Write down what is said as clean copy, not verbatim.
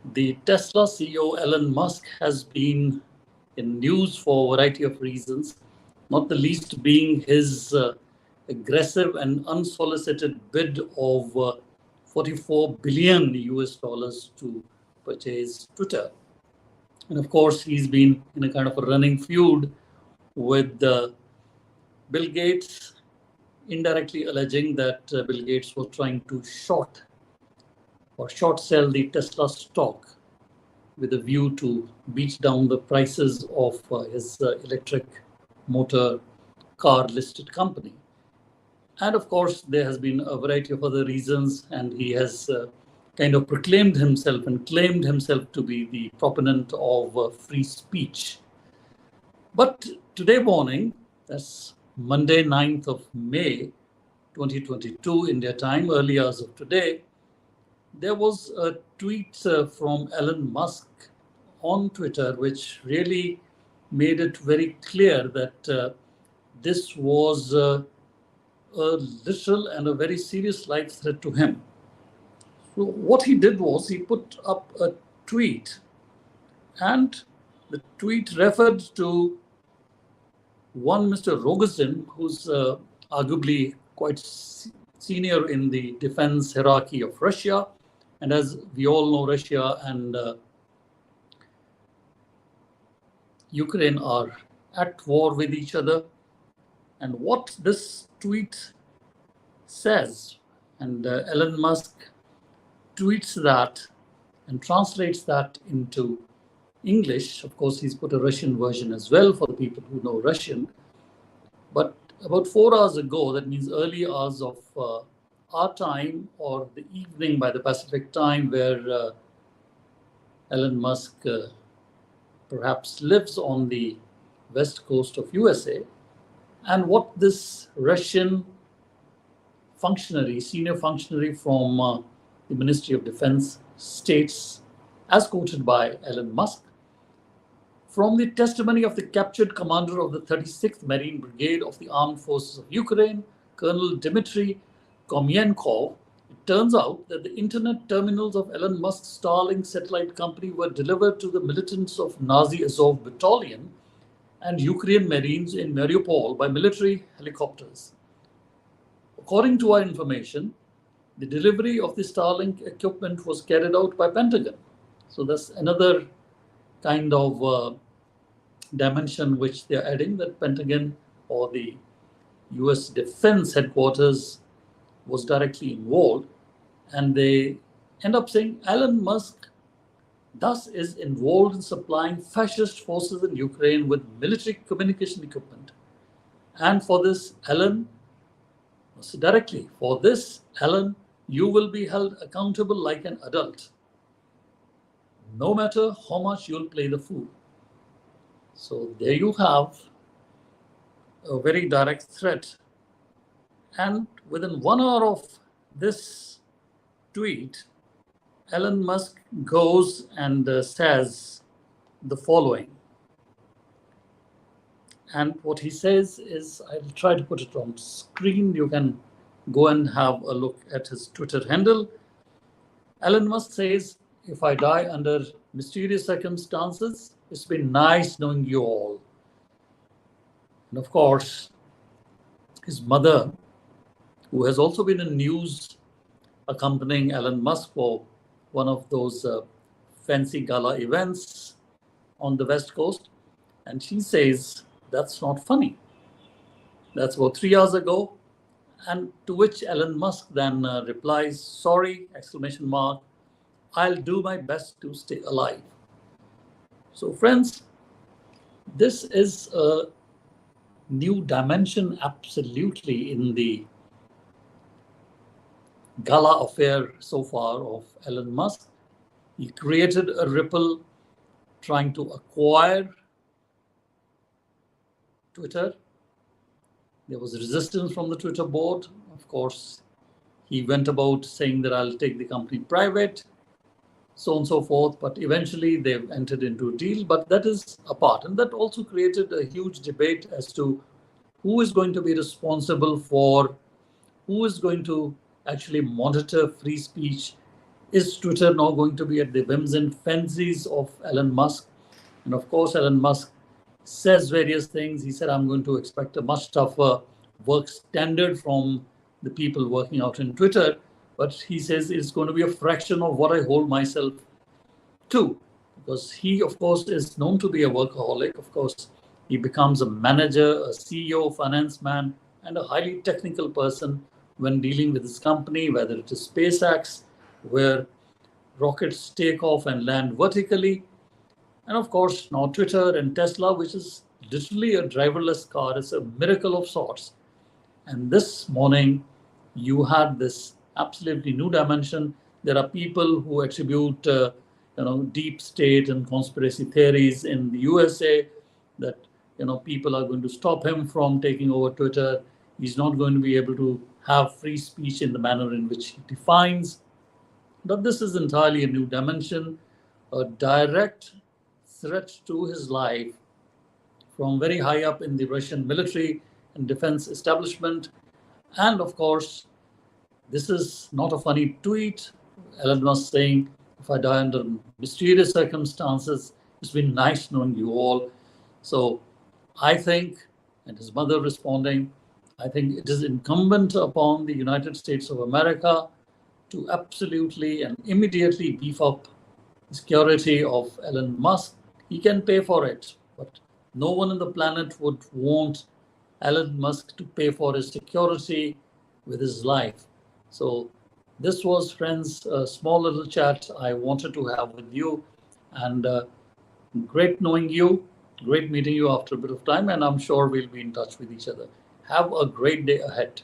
The Tesla CEO Elon Musk has been in news for a variety of reasons, not the least being his aggressive and unsolicited bid of 44 billion US dollars to purchase Twitter. And of course, he's been in a kind of a running feud with Bill Gates, indirectly alleging that Bill Gates was trying to short sell the Tesla stock with a view to beat down the prices of his electric motor car listed company. And of course, there has been a variety of other reasons, and he has kind of proclaimed himself and claimed himself to be the proponent of free speech. But today morning, that's Monday, 9th of May, 2022, India time, early hours of today, there was a tweet from Elon Musk on Twitter, which really made it very clear that this was a literal and a very serious life threat to him. So what he did was he put up a tweet, and the tweet referred to one Mr. Rogozin, who's arguably quite senior in the defense hierarchy of Russia. And as we all know, Russia and Ukraine are at war with each other. And what this tweet says, and Elon Musk tweets that and translates that into English. Of course, he's put a Russian version as well for the people who know Russian. But about 4 hours ago, that means early hours of our time, or the evening by the Pacific time, where Elon Musk perhaps lives on the west coast of USA. And what this Russian functionary, senior functionary from the Ministry of Defense states, as quoted by Elon Musk, from the testimony of the captured commander of the 36th Marine Brigade of the Armed Forces of Ukraine, Colonel Dmitry Komyenkov, it turns out that the internet terminals of Elon Musk's Starlink satellite company were delivered to the militants of Nazi Azov Battalion and Ukrainian Marines in Mariupol by military helicopters. According to our information, the delivery of the Starlink equipment was carried out by Pentagon. So that's another kind of dimension which they're adding, that Pentagon or the US Defense Headquarters was directly involved. And they end up saying Elon Musk thus is involved in supplying fascist forces in Ukraine with military communication equipment. And for this, Elon, directly, for this, Elon, you will be held accountable like an adult, no matter how much you'll play the fool. So there you have a very direct threat. And within 1 hour of this tweet, Elon Musk goes and says the following. And what he says is, I'll try to put it on screen. You can go and have a look at his Twitter handle. Elon Musk says, if I die under mysterious circumstances, it's been nice knowing you all. And of course, his mother, who has also been in news accompanying Elon Musk for one of those fancy gala events on the West Coast, and she says, that's not funny. That's about 3 hours ago. And to which Elon Musk then replies, sorry, exclamation mark, I'll do my best to stay alive. So friends, this is a new dimension absolutely in the gala affair so far of Elon Musk. He created a ripple trying to acquire Twitter. There was resistance from the Twitter board. Of course, he went about saying that I'll take the company private, so on and so forth. But eventually they've entered into a deal. But that is apart. And that also created a huge debate as to who is going to be responsible for, who is going to actually monitor free speech Is Twitter now going to be at the whims and fancies of Elon Musk? And of course, Elon Musk says various things. He said, I'm going to expect a much tougher work standard from the people working out in Twitter. But he says it's going to be a fraction of what I hold myself to, because he, of course, is known to be a workaholic. Of course, he becomes a manager, a CEO, finance man, and a highly technical person when dealing with his company, whether it is SpaceX, where rockets take off and land vertically, and of course, now Twitter and Tesla, which is literally a driverless car. It's a miracle of sorts. And this morning, you had this absolutely new dimension. There are people who attribute, deep state and conspiracy theories in the USA that, people are going to stop him from taking over Twitter. He's not going to be able to have free speech in the manner in which he defines. But this is entirely a new dimension, a direct threat to his life from very high up in the Russian military and defense establishment. And of course, this is not a funny tweet. Elon Musk saying, if I die under mysterious circumstances, it's been nice knowing you all. So I think, and his mother responding, I think it is incumbent upon the United States of America to absolutely and immediately beef up the security of Elon Musk. He can pay for it, but no one on the planet would want Elon Musk to pay for his security with his life. So this was, friends, a small little chat I wanted to have with you. And great knowing you, great meeting you after a bit of time, and I'm sure we'll be in touch with each other. Have a great day ahead.